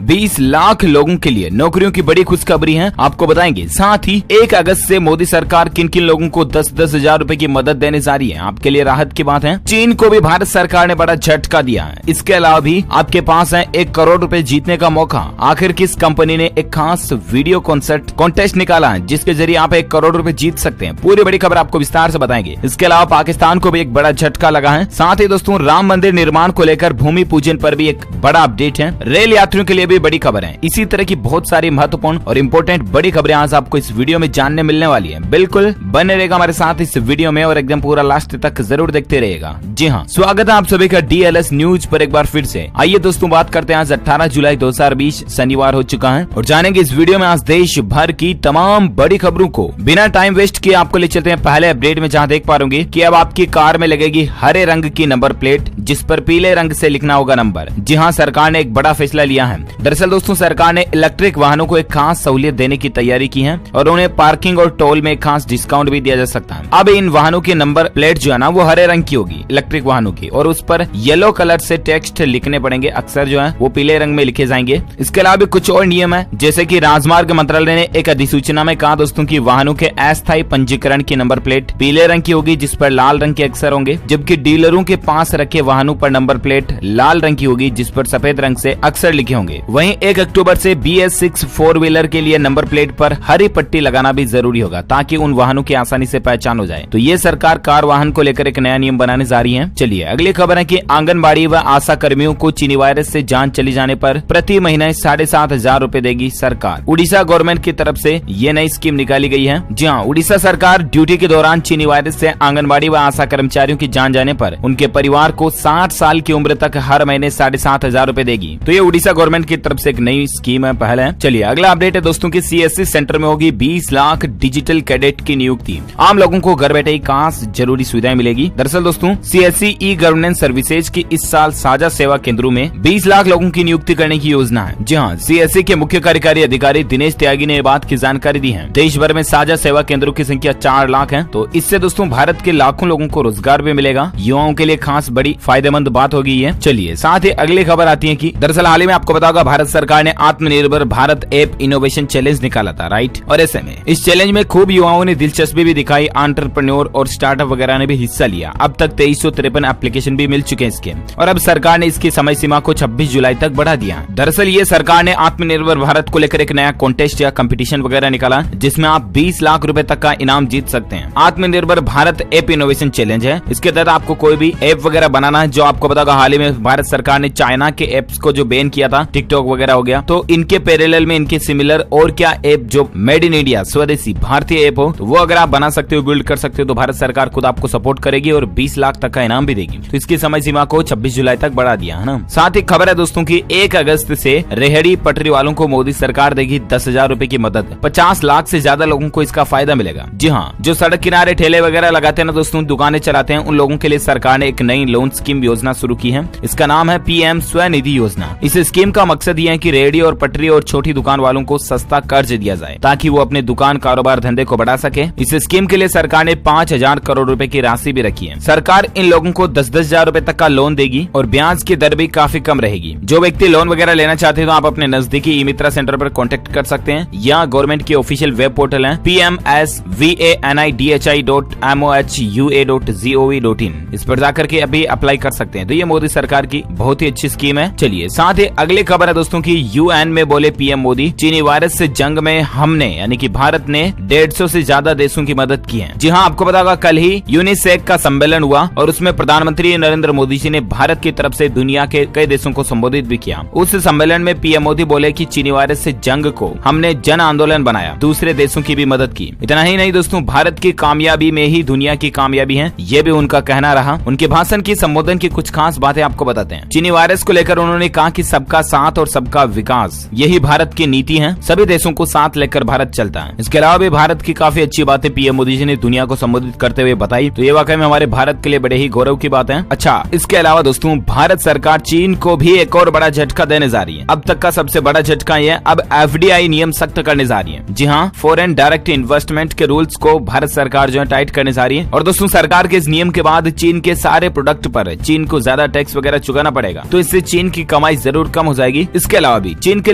20 लाख लोगों के लिए नौकरियों की बड़ी खुशखबरी है, आपको बताएंगे। साथ ही 1 अगस्त से मोदी सरकार किन किन लोगों को 10-10 हजार रूपए की मदद देने जा रही है, आपके लिए राहत की बात है। चीन को भी भारत सरकार ने बड़ा झटका दिया है। इसके अलावा भी आपके पास है 1 करोड़ रूपए जीतने का मौका। आखिर किस कंपनी ने एक खास वीडियो कॉन्टेस्ट निकाला है जिसके जरिए आप 1 करोड़ रूपए जीत सकते हैं, पूरी बड़ी खबर आपको विस्तार से बताएंगे। इसके अलावा पाकिस्तान को भी एक बड़ा झटका लगा है। साथ ही दोस्तों राम मंदिर निर्माण को लेकर भूमि पूजन पर भी एक बड़ा अपडेट है। रेल यात्रियों के लिए भी बड़ी खबर है। इसी तरह की बहुत सारी महत्वपूर्ण और इम्पोर्टेंट बड़ी खबरें आज आपको इस वीडियो में जानने मिलने वाली है। बिल्कुल बने रहेगा हमारे साथ इस वीडियो में और एकदम पूरा लास्ट तक जरूर देखते रहेगा। जी हाँ, स्वागत है आप सभी का DLS न्यूज पर एक बार फिर से। आइए दोस्तों बात करते हैं। आज 18 जुलाई 2020 शनिवार हो चुका है और जानेंगे इस वीडियो में आज देश भर की तमाम बड़ी खबरों को। बिना टाइम वेस्ट किए आपको ले चलते हैं पहले अपडेट में, जहां देख पाओगे कि अब आपकी कार में लगेगी हरे रंग की नंबर प्लेट जिस पर पीले रंग से लिखना होगा नंबर। जी हाँ, सरकार ने एक बड़ा फैसला लिया है। दरअसल दोस्तों सरकार ने इलेक्ट्रिक वाहनों को एक खास सहूलियत देने की तैयारी की है और उन्हें पार्किंग और टोल में खास डिस्काउंट भी दिया जा सकता है। अब इन वाहनों की नंबर प्लेट जो है ना वो हरे रंग की होगी इलेक्ट्रिक वाहनों की, और उस पर येलो कलर से टेक्स्ट लिखने पड़ेंगे, अक्सर जो है वो पीले रंग में लिखे जाएंगे। इसके अलावा भी कुछ और नियम है, जैसे कि राजमार्ग मंत्रालय ने एक अधिसूचना में कहा दोस्तों की वाहनों के अस्थायी पंजीकरण की नंबर प्लेट पीले रंग की होगी जिस पर लाल रंग के अक्षर होंगे, जबकि डीलरों के पास रखे वाहनों पर नंबर प्लेट लाल रंग की होगी जिस पर सफेद रंग से अक्षर लिखे होंगे। वहीं 1 अक्टूबर से BS6 4 व्हीलर के लिए नंबर प्लेट पर हरी पट्टी लगाना भी जरूरी होगा ताकि उन वाहनों की आसानी से पहचान हो जाए। तो ये सरकार कार वाहन को लेकर एक नया नियम बनाने जा रही है। चलिए अगली खबर है कि आंगनबाड़ी व आशा कर्मियों को चीनी वायरस से जान चली जाने पर प्रति महीने 7,500 रूपए देगी सरकार। उड़ीसा गवर्नमेंट की तरफ से ये नई स्कीम निकाली गई है। जी हाँ, उड़ीसा सरकार ड्यूटी के दौरान चीनी वायरस से आंगनबाड़ी व आशा कर्मचारियों की जान जाने पर उनके परिवार को 60 साल की उम्र तक हर महीने 7,500 रूपए देगी। तो ये उड़ीसा गवर्नमेंट की तरफ से एक नई स्कीम है पहले। चलिए अगला अपडेट है दोस्तों की CSC सेंटर में होगी 20 लाख डिजिटल कैडेट की नियुक्ति। आम लोगों को घर बैठे ही खास जरूरी सुविधाएं मिलेगी। दरअसल दोस्तों CSC ई-गवर्नेंस सर्विसेज की इस साल साझा सेवा केंद्रों में 20 लाख लोगों की नियुक्ति करने की योजना है। जी हाँ, CSC के मुख्य कार्यकारी अधिकारी दिनेश त्यागी ने बात की जानकारी दी है। देश भर में साझा सेवा केंद्रों की संख्या 4 लाख है। तो इससे दोस्तों भारत के लाखों लोगों को रोजगार भी मिलेगा। युवाओं के लिए खास बड़ी फायदेमंद बात होगी ये। चलिए साथ ही अगली खबर आती है कि दरअसल हाल ही में आपको बताओगा भारत सरकार ने आत्मनिर्भर भारत ऐप इनोवेशन चैलेंज निकाला था, राइट। और ऐसे में इस चैलेंज में खूब युवाओं ने दिलचस्पी भी दिखाई। एंटरप्रेन्योर और स्टार्टअप वगैरह ने भी हिस्सा लिया। अब तक 2353 एप्लीकेशन भी मिल चुके हैं इसके, और अब सरकार ने इसकी समय सीमा को 26 जुलाई तक बढ़ा दिया। दरअसल ये सरकार ने आत्मनिर्भर भारत को लेकर एक नया कॉन्टेस्ट या कंपटीशन वगैरह निकाला जिसमें आप 20 लाख रुपए तक का इनाम जीत सकते हैं। आत्मनिर्भर भारत ऐप इनोवेशन चैलेंज है। इसके तहत आपको कोई भी ऐप वगैरह बनाना है। जो आपको बताओगा हाल ही में भारत सरकार ने चाइना के ऐप्स को जो बैन किया था, टिकटॉक वगैरह हो गया, तो इनके पैरेलल में इनके सिमिलर और क्या ऐप जो मेड इन इंडिया स्वदेशी भारतीय ऐप हो तो वो अगर आप बना सकते हो, बिल्ड कर सकते हो, तो भारत सरकार खुद आपको सपोर्ट करेगी और 20 लाख तक का इनाम भी देगी। तो इसकी समय सीमा को 26 जुलाई तक बढ़ा दिया है ना। साथ ही खबर है दोस्तों की 1 अगस्त से रेहड़ी पटरी वालों को मोदी सरकार देगी 10,000 रूपए की मदद। 50 लाख से ज्यादा लोगों को इसका फायदा मिलेगा। जी हाँ, जो सड़क किनारे ठेले वगैरह लगाते हैं ना दोस्तों, दुकानें चलाते हैं, उन लोगों के लिए सरकार ने एक नई लोन स्कीम योजना शुरू की है। इसका नाम है PM स्वनिधि योजना। इस स्कीम का मकसद ये है कि रेहड़ी और पटरी और छोटी दुकान वालों को सस्ता कर्ज दिया जाए ताकि वो अपने दुकान कारोबार धंधे को बढ़ा सके। इस स्कीम के लिए सरकार ने 5,000 करोड़ रुपए की राशि भी रखी है। सरकार इन लोगों को 10-10 हजार रूपए तक का लोन देगी और ब्याज की दर भी काफी कम रहेगी। जो व्यक्ति लोन वगैरह लेना चाहते हैं तो आप अपने नजदीकी ई मित्रा सेंटर पर कॉन्टेक्ट कर सकते हैं या गवर्नमेंट की ऑफिशियल वेब पोर्टल है pmsvanidhi.mohua.gov.in, इस पर जाकर के अभी अप्लाई कर सकते हैं। तो ये मोदी सरकार की बहुत ही अच्छी स्कीम है। चलिए साथ ही अगली खबर है दोस्तों की UN में बोले PM मोदी, चीनी वायरस से जंग में हमने यानी कि भारत ने 150 से ज्यादा देशों की मदद की है। जी हाँ, आपको बताओगा कल ही यूनिसेक का सम्मेलन हुआ और उसमें प्रधानमंत्री नरेंद्र मोदी जी ने भारत की तरफ से दुनिया के कई देशों को संबोधित भी किया। उस सम्मेलन में PM मोदी बोले कि चीनी वायरस से जंग को हमने जन आंदोलन बनाया, दूसरे देशों की भी मदद की। इतना ही नहीं दोस्तों, भारत की कामयाबी में ही दुनिया की कामयाबी है, ये भी उनका कहना रहा। उनके भाषण की संबोधन की कुछ खास बातें आपको बताते हैं। चीनी वायरस को लेकर उन्होंने कहा कि सबका साथ और सबका विकास यही भारत की नीति है। सभी देशों को साथ लेकर भारत चलता है। इसके अलावा भी भारत की काफी अच्छी बातें PM मोदी जी ने दुनिया को संबोधित करते हुए बताई। तो ये वाकई में हमारे भारत के लिए बड़े ही गौरव की बात है। अच्छा, इसके अलावा दोस्तों भारत सरकार चीन को भी एक और बड़ा झटका देने जा रही है। अब तक का सबसे बड़ा झटका ये अब FDI नियम सख्त करने जा रही है। जी हाँ, फॉरेन डायरेक्ट इन्वेस्टमेंट के रूल्स को भारत सरकार जो है टाइट करने जा रही है। और दोस्तों सरकार के इस नियम के बाद चीन के सारे प्रोडक्ट पर चीन को ज्यादा टैक्स वगैरह चुकाना पड़ेगा। तो इससे चीन की कमाई जरूर कम हो जाएगी इसके अलावा भी चीन के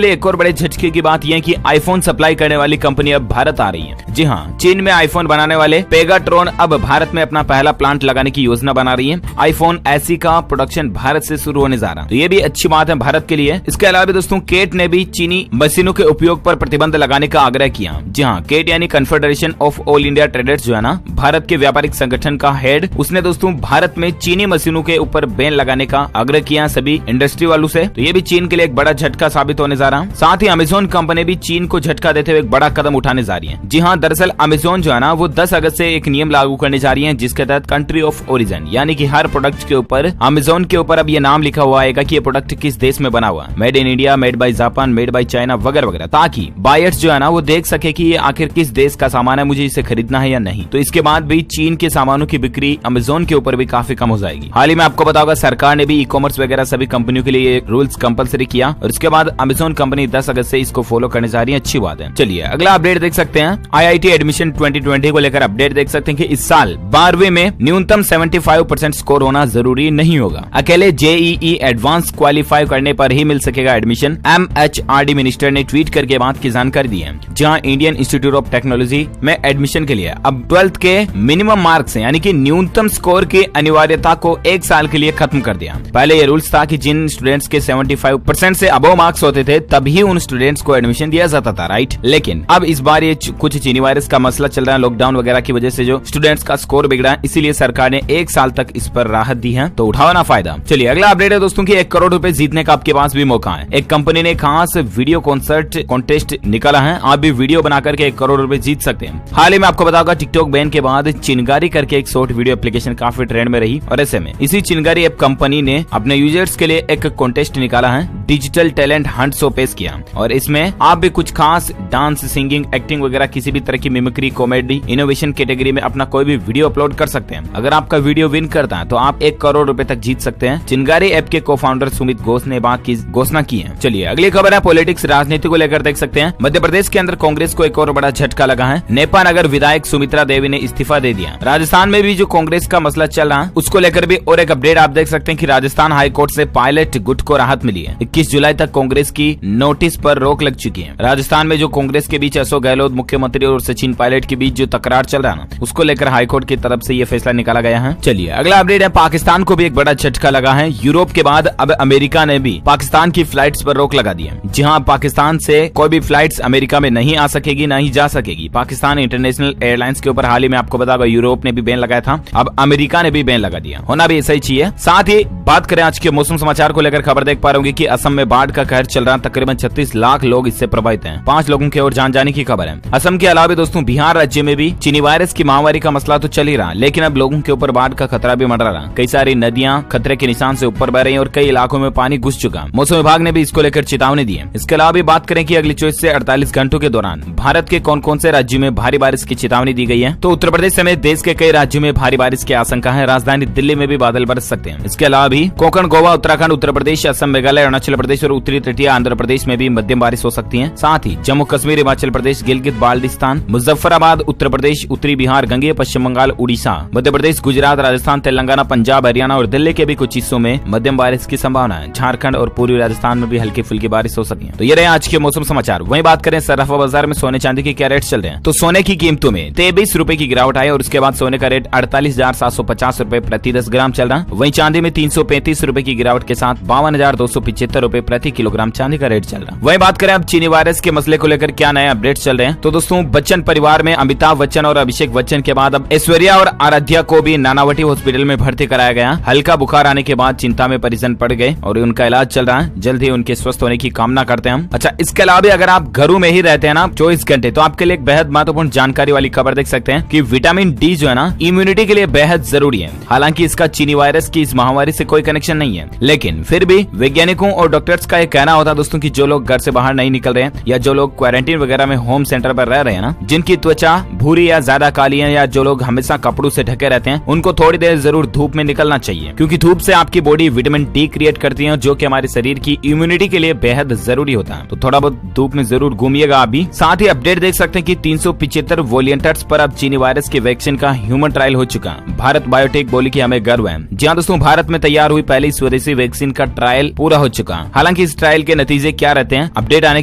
लिए एक और बड़े झटके की बात यह है कि आईफोन सप्लाई करने वाली कंपनी अब भारत आ रही है। जी हाँ, चीन में आईफोन बनाने वाले पेगाट्रॉन अब भारत में अपना पहला प्लांट लगाने की योजना बना रही है। आईफोन एसी का प्रोडक्शन भारत से शुरू होने जा रहा है, तो ये भी अच्छी बात है भारत के लिए। इसके अलावा भी दोस्तों केट ने भी चीनी मशीनों के उपयोग पर प्रतिबंध लगाने का आग्रह किया। जी हाँ, केट यानी confederation of all India traders जो है ना, भारत के व्यापारिक संगठन का हेड, उसने दोस्तों भारत में चीनी मशीनों के ऊपर बैन लगाने का आग्रह किया सभी इंडस्ट्री वालों से। तो ये भी चीन के लिए एक बड़ा झटका साबित होने जा रहा है। साथ ही अमेजोन कंपनी भी चीन को झटका देते हुए एक बड़ा कदम उठाने जा रही है। जी हाँ, दरअसल अमेजोन जो है ना, वो 10 अगस्त से एक नियम लागू करने जा रही है, जिसके तहत कंट्री ऑफ ओरिजिन यानी कि हर प्रोडक्ट के ऊपर अमेजोन के ऊपर अब ये नाम लिखा हुआ आएगा कि ये प्रोडक्ट किस देश में बना हुआ है, made in India, made by Japan, made by China वगैरह वगैरह, ताकि बायर्स जो है ना वो देख सके कि ये आखिर किस देश का सामान है, मुझे इसे खरीदना है या नहीं। तो इसके बाद भी चीन के सामानों की बिक्री अमेजोन के ऊपर भी काफी कम हो जाएगी। हाल ही में आपको पता होगा सरकार ने भी ई कॉमर्स वगैरह सभी कंपनियों के लिए रूल्स कंपलसरी किया और इसके बाद अमेजोन कंपनी 10 अगस्त से इसको फॉलो करने जा रही है। अच्छी बात है। चलिए अगला अपडेट देख सकते हैं। IIT एडमिशन 2020 को लेकर अपडेट देख सकते हैं कि इस साल 12वीं में न्यूनतम 75% स्कोर होना जरूरी नहीं होगा। अकेले JEE एडवांस क्वालिफाई करने पर ही मिल सकेगा एडमिशन। MHRD मिनिस्टर ने ट्वीट करके बात की जानकारी दी है। जहां इंडियन इंस्टीट्यूट ऑफ टेक्नोलॉजी में एडमिशन के लिए अब 12th के मिनिमम मार्क्स यानी कि न्यूनतम स्कोर की अनिवार्यता को 1 साल के लिए खत्म कर दिया। पहले ये रूल्स था कि जिन स्टूडेंट्स के 75% से अबव मार्क्स होते थे तभी उन स्टूडेंट्स को एडमिशन दिया जाता था, राइट। लेकिन अब इस बार ये कुछ चीनी वायरस का मसला चल रहा है, लॉकडाउन वगैरह की वजह से जो स्टूडेंट्स का स्कोर बिगड़ा है, इसीलिए सरकार ने 1 साल तक इस पर राहत दी है। तो उठाओ ना फायदा। चलिए अगला अपडेट है दोस्तों की 1 करोड़ रुपए जीतने का आपके पास भी मौका है। एक कंपनी ने खास वीडियो कॉन्टेस्ट निकाला है, आप भी वीडियो बना करके 1 करोड़ रुपए जीत सकते हैं। हाल ही में आपको बताऊंगा टिकटॉक बैन के बाद चिनगारी करके एक शॉर्ट वीडियो एप्लीकेशन काफी ट्रेंड में रही और ऐसे में इसी चिनगारी ऐप कंपनी ने अपने यूजर्स के लिए एक कॉन्टेस्ट निकाला है, डिजिटल टैलेंट हंट शो पेश किया और इसमें आप भी कुछ खास डांस, सिंगिंग, एक्टिंग वगैरह किसी भी तरह की मिमिक्री, कॉमेडी, इनोवेशन कैटेगरी में अपना कोई भी वीडियो अपलोड कर सकते हैं। अगर आपका वीडियो विन करता है तो आप 1 करोड़ रुपए तक जीत सकते हैं। चिनगारी ऐप के को फाउंडर सुमित घोष ने बात की घोषणा की है। चलिए अगली खबर है पॉलिटिक्स, राजनीति को लेकर देख सकते हैं। मध्य प्रदेश के अंदर कांग्रेस को एक और बड़ा झटका लगा है। नेपा नगर विधायक सुमित्रा देवी ने इस्तीफा दे दिया। राजस्थान में भी जो कांग्रेस का मसला चल रहा है उसको लेकर भी और एक अपडेट आप देख सकते हैं कि राजस्थान हाईकोर्ट से पायलट गुट को राहत मिली है। 21 जुलाई तक कांग्रेस की नोटिस पर रोक लग चुकी है। राजस्थान में जो कांग्रेस के बीच अशोक गहलोत मुख्यमंत्री और सचिन पायलट के बीच जो तकरार चल रहा है उसको लेकर हाईकोर्ट की तरफ से ये फैसला निकाला गया है। चलिए अगला अपडेट है पाकिस्तान को भी एक बड़ा झटका लगा है। यूरोप के बाद अब अमेरिका ने भी पाकिस्तान की फ्लाइट्स पर रोक लगा दी है। जी हाँ, पाकिस्तान से कोई भी फ्लाइट्स अमेरिका में नहीं आ सकेगी, न ही जा सकेगी। पाकिस्तान इंटरनेशनल एयरलाइंस के ऊपर हाल ही में आपको बताया यूरोप ने भी बैन लगाया था, अब अमेरिका ने भी बैन लगा दिया। होना भी ऐसा ही चाहिए। साथ ही बात करें आज के मौसम समाचार को लेकर, खबर देख पा रहे होंगे कि असम में बाढ़ का कहर चल रहा है। तकरीबन 36 लाख लोग इससे प्रभावित हैं। 5 लोगों की और जान जाने की खबर है। असम के अलावा दोस्तों बिहार राज्य में भी चीनी वायरस की महामारी का मसला तो चल ही रहा, लेकिन अब लोगों के ऊपर बाढ़ का खतरा भी मंडरा रहा। कई सारी नदियां खतरे के निशान से ऊपर बह रही हैं और कई इलाकों में पानी घुस चुका। मौसम विभाग ने भी इसको लेकर चेतावनी दी है। इसके अलावा भी बात करें कि अगले 24 से 48 घंटों के दौरान भारत के कौन कौन से राज्यों में भारी बारिश की चेतावनी दी गई है, तो उत्तर प्रदेश समेत देश के कई राज्यों में भारी बारिश की आशंका है। राजधानी दिल्ली में भी बादल बरस सकते हैं। इसके अलावा भी कोंकण, गोवा, उत्तराखंड, उत्तर प्रदेश, असम, मेघालय, अरुणाचल प्रदेश और उत्तरी तटीय आंध्र प्रदेश में भी मध्यम बारिश हो सकती है। साथ ही जम्मू कश्मीर, हिमाचल प्रदेश, गिलगित बाल्टिस्तान, मुजफ्फराबाद, उत्तर प्रदेश, उत्तरी बिहार, गंगेय पश्चिम बंगाल, उड़ीसा, मध्य प्रदेश, गुजरात, राजस्थान, तेलंगाना, पंजाब, हरियाणा और दिल्ली के भी कुछ हिस्सों में मध्यम बारिश की संभावना है। झारखंड और पूर्वी राजस्थान में भी हल्की फुल्की बारिश हो सकती है। तो ये रहे आज के मौसम समाचार। वहीं बात करें सराफा बाजार में सोने चांदी के क्या रेट चल रहे हैं, तो सोने की कीमतों में 23 रुपए की गिरावट आई और उसके बाद सोने का रेट 48,750 रुपए प्रति 10 ग्राम चल रहा है। वहीं चांदी में 335 रुपए की गिरावट के साथ 52,275 रुपए प्रति किलोग्राम चांदी का रेट चल रहा है। वहीं बात करें अब चीनी वायरस के मसले को लेकर क्या नए अपडेट चल रहे हैं, तो दोस्तों बच्चन परिवार में अमिताभ बच्चन और अभिषेक बच्चन के बाद अब ऐश्वर्या और आराध्या को भी नानावटी हॉस्पिटल में भर्ती कराया गया। हल्का बुखार आने के बाद चिंता में परिजन पड़ गए और उनका इलाज चल रहा है। जल्द ही उनके स्वस्थ होने की कामना करते हैं हम। अच्छा, इसके अलावा भी अगर आप घरों में ही रहते हैं ना 24 घंटे, तो आपके लिए एक बेहद महत्वपूर्ण जानकारी वाली खबर देख सकते हैं कि विटामिन डी जो है ना इम्यूनिटी के लिए बेहद जरूरी है। हालांकि इसका चीनी वायरस की इस महामारी से कोई कनेक्शन नहीं है, लेकिन फिर भी वैज्ञानिकों और डॉक्टर्स का एक कहना होता है दोस्तों कि जो लोग घर से बाहर नहीं निकल रहे हैं या जो लोग क्वारंटीन वगैरह में होम सेंटर पर रह रहे हैं ना, जिनकी त्वचा भूरी या ज्यादा काली है या जो लोग हमेशा कपड़ों से ढके रहते हैं, उनको थोड़ी देर जरूर धूप में निकलना चाहिए, क्योंकि धूप से आपकी बॉडी विटामिन डी क्रिएट करती है जो कि हमारे शरीर की इम्यूनिटी के लिए बेहद जरूरी होता है। तो थोड़ा बहुत धूप में जरूर घूमिएगा आप भी। साथ ही अपडेट देख सकते हैं कि 375 वॉलंटियर्स पर अब चीनी वायरस के वैक्सीन का ह्यूमन ट्रायल हो चुका। भारत बायोटेक बोली कि हमें गर्व है। जी हाँ दोस्तों, भारत में तैयार हुई पहली स्वदेशी वैक्सीन का ट्रायल पूरा हो चुका। हालांकि इस ट्रायल के नतीजे क्या रहते हैं, अपडेट आने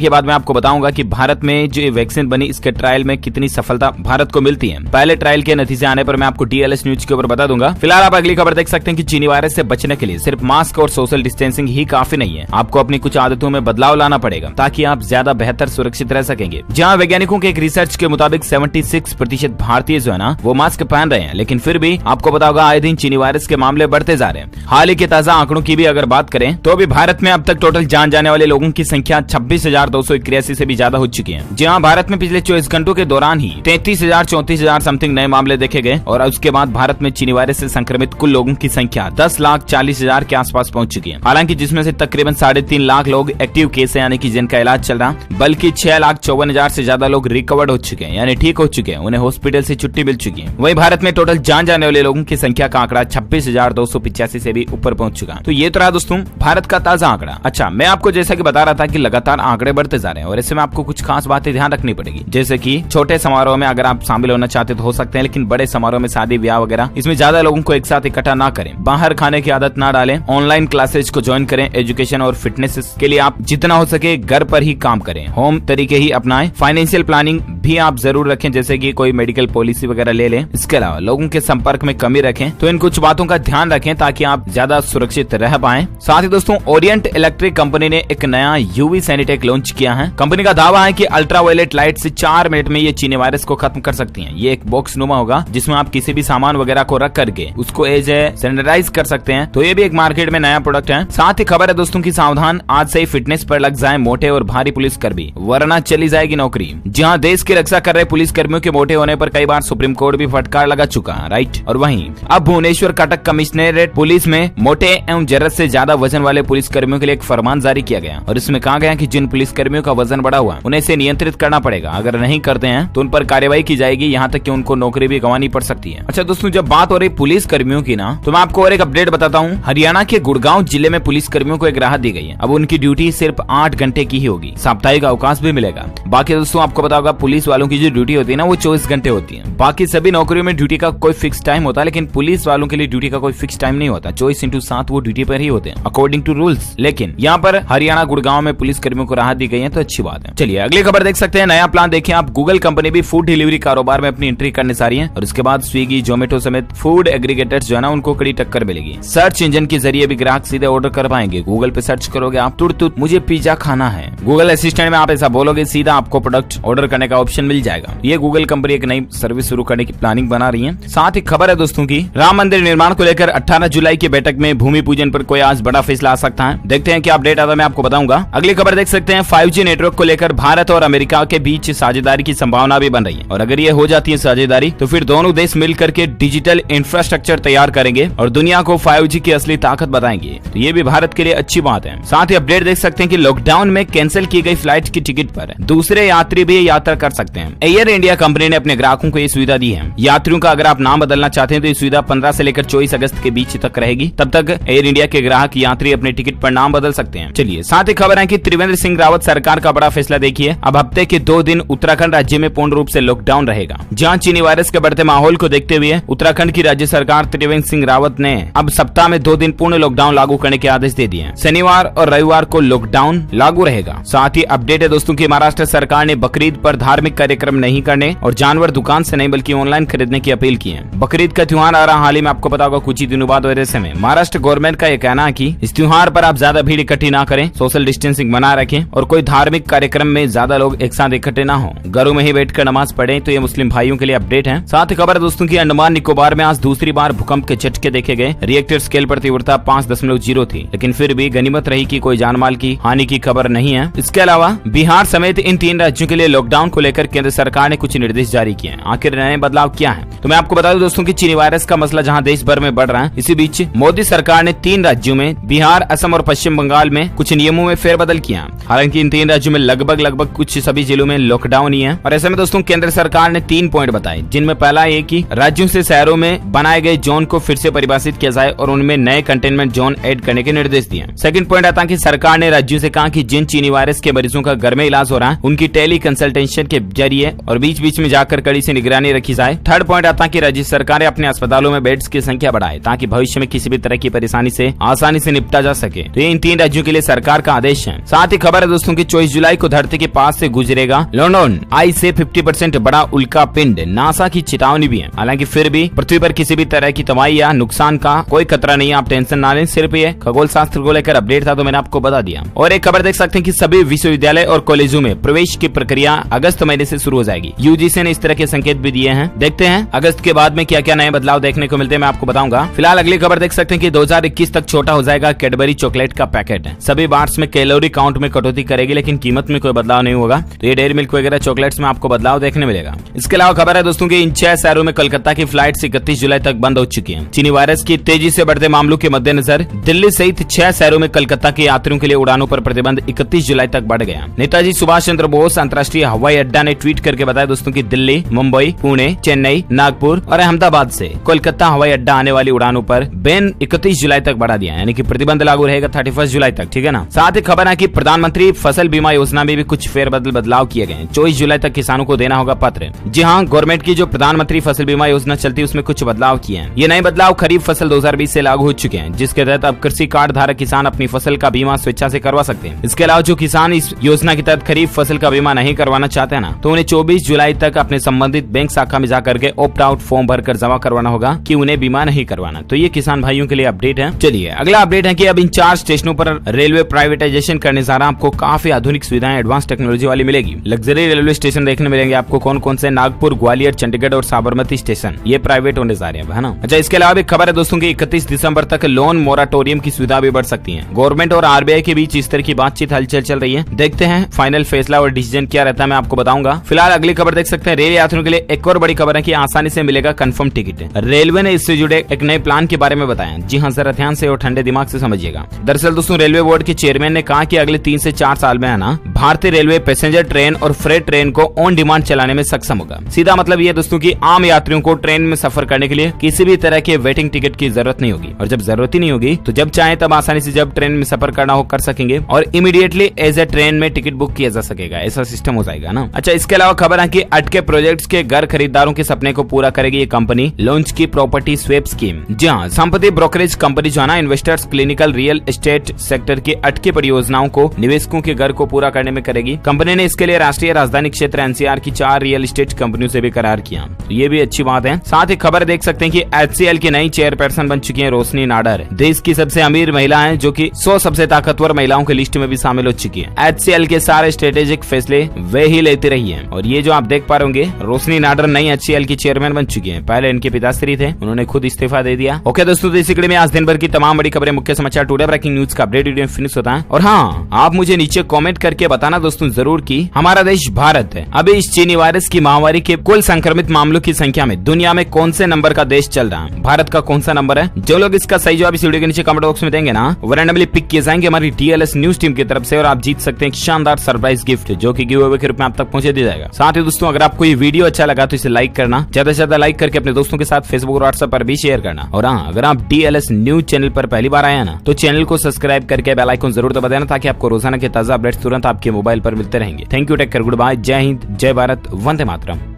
के बाद मैं आपको बताऊंगा कि भारत में जो वैक्सीन बनी इसके ट्रायल में कितनी सफलता भारत को मिलती है। पहले ट्रायल के नतीजे आने पर मैं आपको DLS न्यूज के ऊपर बता दूंगा। फिलहाल आप अगली खबर देख सकते हैं कि चीनी वायरस से बचने के लिए सिर्फ मास्क और सोशल डिस्टेंसिंग ही काफी नहीं है, आपको अपनी कुछ आदतों में बदलाव लाना पड़ेगा ताकि आप ज्यादा बेहतर सुरक्षित रह सकेंगे। जहाँ वैज्ञानिकों के एक रिसर्च के मुताबिक 76% भारतीय जो है ना वो मास्क पहन रहे हैं, लेकिन फिर भी आपको पता होगा आए दिन चीनी वायरस के मामले बढ़ते जा रहे हैं। हाल ही के ताजा आंकड़ों की भी अगर बात करें तो अभी भारत में अब तक टोटल जान जाने वाले लोगों की संख्या 26,281 से भी ज्यादा हो चुकी है। जहाँ भारत में पिछले 24 घंटों के दौरान ही 33,000-34,000 समथिंग नए मामले देखे गए और उसके बाद भारत में चीनी वायरस से संक्रमित कुल लोगों की संख्या 10,40,000 के आसपास पहुंच चुकी है। हालांकि जिसमें से तकरीबन 3.5 लाख लोग एक्टिव केस है, यानी कि जिनका इलाज चल रहा, बल्कि 6,54,000 से ज्यादा लोग रिकवर्ड हो चुके हैं, यानी ठीक हो चुके हैं, उन्हें हॉस्पिटल से छुट्टी मिल चुकी है। वहीं भारत में टोटल जान जाने वाले लोगों की संख्या का आंकड़ा 26,285 से भी ऊपर पहुंच चुका है। तो ये तो रहा दोस्तों भारत का ताजा आंकड़ा। अच्छा, मैं आपको जैसा कि बता रहा था कि लगातार आंकड़े बढ़ते जा रहे हैं और इसमें आपको कुछ खास बातें ध्यान रखनी पड़ेगी, जैसे कि छोटे समारोह में अगर आप शामिल होना चाहते तो हो सकते हैं, लेकिन बड़े समारोह में शादी ब्याह वगैरह इसमें ज्यादा लोगों को एक साथ इकट्ठा ना करें, बाहर खाने की आदत ना डालें, ऑनलाइन क्लासेज को ज्वाइन करें, एजुकेशन और फिटनेस के लिए आप जितना हो सके घर पर ही काम करें, होम तरीके ही अपनाएं, फाइनेंशियल प्लानिंग भी आप जरूर रखें, जैसे कि कोई मेडिकल पॉलिसी वगैरह ले लें। इसके अलावा लोगों के संपर्क में कमी रखें। तो इन कुछ बातों का ध्यान रखें ताकि आप ज्यादा सुरक्षित रह पाएं। साथ ही दोस्तों ओरिएंट इलेक्ट्रिक कंपनी ने एक नया यूवी सैनिटेक लॉन्च किया है। कंपनी का दावा है कि अल्ट्रावायलेट लाइट से 4 मिनट में ये चीनी वायरस को खत्म कर सकती है। ये एक बॉक्स नुमा होगा जिसमें आप किसी भी सामान वगैरह को रख करके उसको एज ए सैनिटाइज कर सकते हैं। तो ये भी एक मार्केट में नया प्रोडक्ट है। साथ ही खबर है दोस्तों की सावधान, आज से ही फिटनेस पर लग जाए मोटे और भारी पुलिसकर्मी, वरना चली जाएगी नौकरी। जहाँ देश की रक्षा कर रहे पुलिस कर्मियों के मोटे होने पर कई बार सुप्रीम कोर्ट भी फटकार लगा चुका है, राइट। और वहीं अब भुवनेश्वर कटक कमिश्नरेट पुलिस में मोटे एवं जरूरत से ज्यादा वजन वाले पुलिस कर्मियों के लिए एक फरमान जारी किया गया और इसमें कहा गया कि जिन पुलिस कर्मियों का वजन बढ़ा हुआ उन्हें इसे नियंत्रित करना पड़ेगा, अगर नहीं करते हैं तो उन पर कार्रवाई की जाएगी, यहाँ तक कि उनको नौकरी भी गंवानी पड़ सकती है। अच्छा दोस्तों, जब बात हो रही पुलिस कर्मियों की ना, तो मैं आपको और एक अपडेट बताता हूँ। हरियाणा के गुड़गांव जिले में पुलिस कर्मियों को एक राहत दी गई है। अब उनकी ड्यूटी सिर्फ 8 घंटे की ही होगी, साप्ताहिक अवकाश भी मिलेगा। बाकी दोस्तों आपको पता होगा पुलिस वालों की जो ड्यूटी होती है ना वो 24 घंटे होती है। बाकी सभी नौकरियों में ड्यूटी का कोई फिक्स टाइम होता है, लेकिन पुलिस वालों के लिए ड्यूटी का कोई फिक्स टाइम नहीं होता। 24/7 वो ड्यूटी पर ही होते हैं अकॉर्डिंग टू रूल्स। लेकिन यहाँ पर हरियाणा गुड़गांव में पुलिस कर्मियों को राहत दी गई है, तो अच्छी बात है। चलिए अगली खबर देख सकते हैं। नया प्लान देखिए आप, गूगल कंपनी भी फूड डिलीवरी कारोबार में अपनी एंट्री करने जा रही है और उसके बाद स्विगी, जोमेटो समेत फूड एग्रीगेटर्स जो है ना उनको कड़ी टक्कर मिलेगी। सर्च इंजन के जरिए भी ग्राहक सीधे ऑर्डर कर पाएंगे। गूगल पे सर्च करोगे आप, तुरंत मुझे पिज्जा खाना है, गूगल असिस्टेंट में आप ऐसा बोलोगे सीधा आपको प्रोडक्ट ऑर्डर करने का ऑप्शन मिल जाएगा। ये गूगल कंपनी एक नई सर्विस शुरू करने की प्लानिंग बना रही है। साथ ही खबर है दोस्तों की राम मंदिर निर्माण को लेकर 18 जुलाई की बैठक में भूमि पूजन पर कोई आज बड़ा फैसला आ सकता है। देखते हैं क्या अपडेट आता है, मैं आपको बताऊंगा। अगली खबर देख सकते हैं 5G नेटवर्क को लेकर भारत और अमेरिका के बीच साझेदारी की संभावना भी बन रही है और अगर ये हो जाती है साझेदारी तो फिर दोनों देश मिलकर के डिजिटल इंफ्रास्ट्रक्चर तैयार करेंगे और दुनिया को 5G की असली ताकत बताएंगे। तो ये भी भारत के लिए अच्छी बात है। साथ ही अपडेट देख सकते हैं कि लॉकडाउन में कैंसिल की गई फ्लाइट की टिकट पर दूसरे यात्री भी यात्रा कर सकते हैं। एयर इंडिया कंपनी ने अपने ग्राहकों को ये सुविधा दी है। यात्रियों का अगर आप नाम बदलना चाहते हैं तो ये सुविधा 15 से लेकर 24 अगस्त के बीच तक रहेगी। तब तक एयर इंडिया के ग्राहक यात्री अपने टिकट पर नाम बदल सकते हैं। चलिए साथ ही खबर है कि त्रिवेंद्र सिंह रावत सरकार का बड़ा फैसला देखिए। अब हफ्ते के 2 दिन उत्तराखंड राज्य में पूर्ण रूप से लॉकडाउन रहेगा। जहां चीनी वायरस के बढ़ते माहौल को देखते हुए उत्तराखंड की राज्य सरकार त्रिवेंद्र सिंह रावत ने अब सप्ताह में 2 दिन पूर्ण लॉकडाउन लागू करने के आदेश दे दिए हैं। शनिवार और रविवार को लॉकडाउन लागू रहेगा। साथ ही अपडेट है दोस्तों की महाराष्ट्र सरकार ने बकरीद पर धार्मिक कार्यक्रम नहीं करने और जानवर दुकान से नहीं बल्कि ऑनलाइन खरीदने की अपील की है। बकरीद का त्योहार आ रहा, हाल ही में आपको पता होगा कुछ ही दिनों बाद वैसे में महाराष्ट्र गवर्नमेंट का यह कहना है कि इस त्योहार पर आप ज्यादा भीड़ इकट्ठी ना करें, सोशल डिस्टेंसिंग बनाए रखें और कोई धार्मिक कार्यक्रम में ज्यादा लोग एक साथ इकट्ठे ना हो, घरों में ही बैठकर नमाज पढ़ें। तो ये मुस्लिम भाइयों के लिए अपडेट है। साथ ही खबर दोस्तों की अंडमान निकोबार में आज दूसरी बार भूकंप के झटके देखे गए। रिएक्टर स्केल पर तीव्रता 5.0 थी, लेकिन फिर भी गनीमत रही कि कोई जानमाल की हानि की खबर नहीं है। इसके अलावा बिहार समेत इन 3 राज्यों के लिए लॉकडाउन को लेकर केंद्र सरकार ने कुछ निर्देश जारी किए हैं। आखिर नए बदलाव क्या है, तो मैं आपको बता दूं दोस्तों की चीनी वायरस का मसला जहां देश भर में बढ़ रहा है, इसी बीच मोदी सरकार ने 3 राज्यों में बिहार, असम और पश्चिम बंगाल में कुछ नियमों में फेरबदल किया। हालांकि इन 3 राज्यों में लगभग कुछ सभी जिलों में लॉकडाउन ही है। और ऐसे में दोस्तों केंद्र सरकार ने 3 पॉइंट बताए, जिनमें पहला ये कि राज्यों से शहरों में बनाए गए जोन को फिर से परिभाषित किया जाए और उनमें नए कंटेनमेंट जोन ऐड करने के निर्देश दिए। सेकंड पॉइंट आता है कि सरकार ने राज्यों से कहा कि जिन चीनी वायरस के मरीजों का घर में इलाज हो रहा है उनकी टेली कंसल्टेशन के जरिए और बीच बीच में जाकर कड़ी से निगरानी रखी जाए। थर्ड पॉइंट आता है कि राज्य सरकारें अपने अस्पतालों में बेड्स की संख्या बढ़ाए ताकि भविष्य में किसी भी तरह की परेशानी से आसानी से निपटा जा सके। तो ये इन 3 राज्यों के लिए सरकार का आदेश है। साथ ही खबर है दोस्तों की 24 जुलाई को धरती के पास से गुजरेगा लॉन्डन आई से 50% बड़ा उल्का पिंड, नासा की चेतावनी भी है। हालांकि फिर भी पृथ्वी पर किसी भी तरह की तबाही या नुकसान का कोई खतरा नहीं है, आप टेंशन ना लें। सिर्फ ये खगोल शास्त्र को लेकर अपडेट था तो मैंने आपको बता दिया। और एक खबर देख सकते हैं कि सभी विश्वविद्यालय और कॉलेजों में प्रवेश की प्रक्रिया अगस्त महीने से शुरू हो जाएगी। यूजीसी ने इस तरह के संकेत भी दिए हैं। देखते हैं अगस्त के बाद में क्या क्या नए बदलाव देखने को मिलते हैं, मैं आपको बताऊंगा। फिलहाल अगली खबर देख सकते हैं कि 2021 तक छोटा हो जाएगा कैडबरी चॉकलेट का पैकेट। सभी बार्स में कैलोरी काउंट में कटौती करेगी लेकिन कीमत में कोई बदलाव नहीं होगा। तो ये डेयरी मिल्क वगैरह चॉकलेट्स में आपको बदलाव देखने मिलेगा। इसके अलावा खबर है दोस्तों की इन 6 शहरों में कोलकाता की फ्लाइट 31 जुलाई तक बंद हो चुकी है। चीनी वायरस की तेजी से बढ़ते मामलों के मद्देनजर दिल्ली सहित 6 शहरों में कोलकाता के यात्रियों के लिए उड़ानों पर प्रतिबंध 31 जुलाई तक बढ़ गया। नेताजी सुभाष चंद्र बोस अंतर्राष्ट्रीय हवाई अड्डा ने ट्वीट करके बताया दोस्तों की दिल्ली, मुंबई, पुणे, चेन्नई, नागपुर और अहमदाबाद से कोलकाता हवाई अड्डा आने वाली उड़ानों पर बैन 31 जुलाई तक बढ़ा दिया, यानी कि प्रतिबंध लागू रहेगा 31 जुलाई तक, ठीक है ना। साथ ही खबर है कि प्रधानमंत्री फसल बीमा योजना में भी कुछ बदलाव किए गए। 24 जुलाई तक किसानों को देना होगा पत्र। जी हाँ, गवर्नमेंट की जो प्रधानमंत्री फसल बीमा योजना चलती है उसमें कुछ बदलाव किए हैं। ये नए बदलाव खरीफ फसल 2020 से लागू हो चुके हैं, जिसके तहत अब कृषि कार्ड धारक किसान अपनी फसल का बीमा स्वेच्छा से करवा सकते हैं। इसके अलावा जो किसान इस योजना के तहत खरीफ फसल का बीमा नहीं करवाना चाहते हैं ना, तो उन्हें 24 जुलाई तक अपने संबंधित बैंक शाखा में जाकर के ऑप्ट आउट फॉर्म भरकर जमा करवाना होगा कि उन्हें बीमा नहीं करवाना। तो ये किसान भाइयों के लिए अपडेट है। चलिए अगला अपडेट है कि अब इन 4 स्टेशनों पर रेलवे प्राइवेटाइजेशन करने जा रहा है। आपको काफी आधुनिक सुविधाएं एडवांस टेक्नोलॉजी वाली मिलेगी। लग्जरी रेलवे स्टेशन देखने मिलेंगे आपको। कौन कौन से? नागपुर, ग्वालियर, चंडीगढ़ और साबरमती स्टेशन ये प्राइवेट होने जा रहे हैं, है ना। अच्छा, इसके अलावा एक खबर है दोस्तों की 31 दिसंबर तक लोन मोराटोरियम की सुविधा भी बढ़ सकती है। गवर्नमेंट और आरबीआई के बीच इस तरह की बातचीत हलचल चल रही है। देखते हैं फाइनल फैसला और डिसीजन क्या रहता है, मैं आपको बताऊंगा। फिलहाल अगली खबर देख सकते हैं। रेल यात्रियों के लिए एक और बड़ी खबर है कि आसानी से मिलेगा कंफर्म टिकट। रेलवे ने इससे जुड़े एक नए प्लान के बारे में बताया। जी हाँ, जरा ध्यान से और ठंडे दिमाग से समझिएगा। दरअसल दोस्तों रेलवे बोर्ड के चेयरमैन ने कहा कि अगले 3 से 4 साल में है ना, भारतीय रेलवे पैसेंजर ट्रेन और फ्रेट ट्रेन को ऑन डिमांड चलाने में सक्षम होगा। सीधा मतलब ये दोस्तों की आम यात्रियों को ट्रेन में सफर करने के लिए किसी भी तरह के वेटिंग टिकट की जरूरत नहीं होगी। और जब जरूरत ही नहीं होगी तो जब चाहे तब आसानी से जब ट्रेन में सफर करना हो कर सकेंगे और इमीडिएटली एज ए ट्रेन में टिकट बुक किया जा सकेगा। ऐसा सिस्टम हो जाएगा ना। अच्छा, इसके अलावा खबर है कि अटके प्रोजेक्ट्स के घर खरीदारों के सपने को पूरा करेगी ये कंपनी। लॉन्च की प्रॉपर्टी स्वैप स्कीम। जी हाँ, संपत्ति ब्रोकरेज कंपनी जो है ना, investors clinical real estate sector की अटके परियोजनाओं को निवेशकों के घर को पूरा करने में करेगी। कंपनी ने इसके लिए राष्ट्रीय राजधानी क्षेत्र एनसीआर की 4 रियल एस्टेट कंपनियों से भी करार किया। तो ये भी अच्छी बात है। साथ ही खबर देख सकते हैं कि HCL की नई चेयरपर्सन बन चुकी है रोशनी नाडर। देश की सबसे अमीर महिला है, जो कि 100 सबसे ताकतवर महिलाओं की लिस्ट में भी शामिल हो चुकी है। HCL के सारे स्ट्रेटेजिक फैसले वे ही लेती रही है। और ये जो आप देख पा रहे होंगे, रोशनी नाडर नई HCL की चेयरमैन बन चुकी है। पहले इनके पिताश्री थे, उन्होंने खुद इस्तीफा दे दिया। ओके दोस्तों, तो इसी कड़ी में आज दिन भर की तमाम बड़ी खबरें, मुख्य समाचार, टुडे ब्रेकिंग न्यूज का अपडेट वीडियो फिनिश होता है। और हाँ, आप मुझे नीचे कमेंट करके बताना दोस्तों जरूर कि हमारा देश भारत है अभी इस चीनी वायरस की महामारी के कुल संक्रमित मामलों की संख्या में दुनिया में कौन से नंबर का देश चल रहा है। भारत का कौन सा नंबर है? जो लोग इसका सही जवाब इस वीडियो के नीचे कमेंट बॉक्स में देंगे ना, वो रैंडमली पिक किए जाएंगे हमारी DLS न्यूज टीम की तरफ से। और आप जीत सकते हैं एक शानदार सरप्राइज गिफ्ट, जो कि गिव अवे के रूप में आप तक पहुंचा दिया जाएगा। साथ ही दोस्तों, अगर आपको ये वीडियो अच्छा लगा तो इसे लाइक करना, ज्यादा से ज्यादा लाइक करके अपने दोस्तों के साथ फेसबुक और व्हाट्सएप पर भी शेयर करना। और हाँ, अगर आप DLS न्यूज चैनल पर पहली बार आए ना, तो चैनल को सब्सक्राइब करके बेल आइकन जरूर दबा देना, ताकि आपको रोजाना के ताजा अपडेट्स तुरंत आपके मोबाइल पर मिलते रहेंगे। Thank you, take care, good bye, जय हिंद, जय भारत, वंदे मातरम।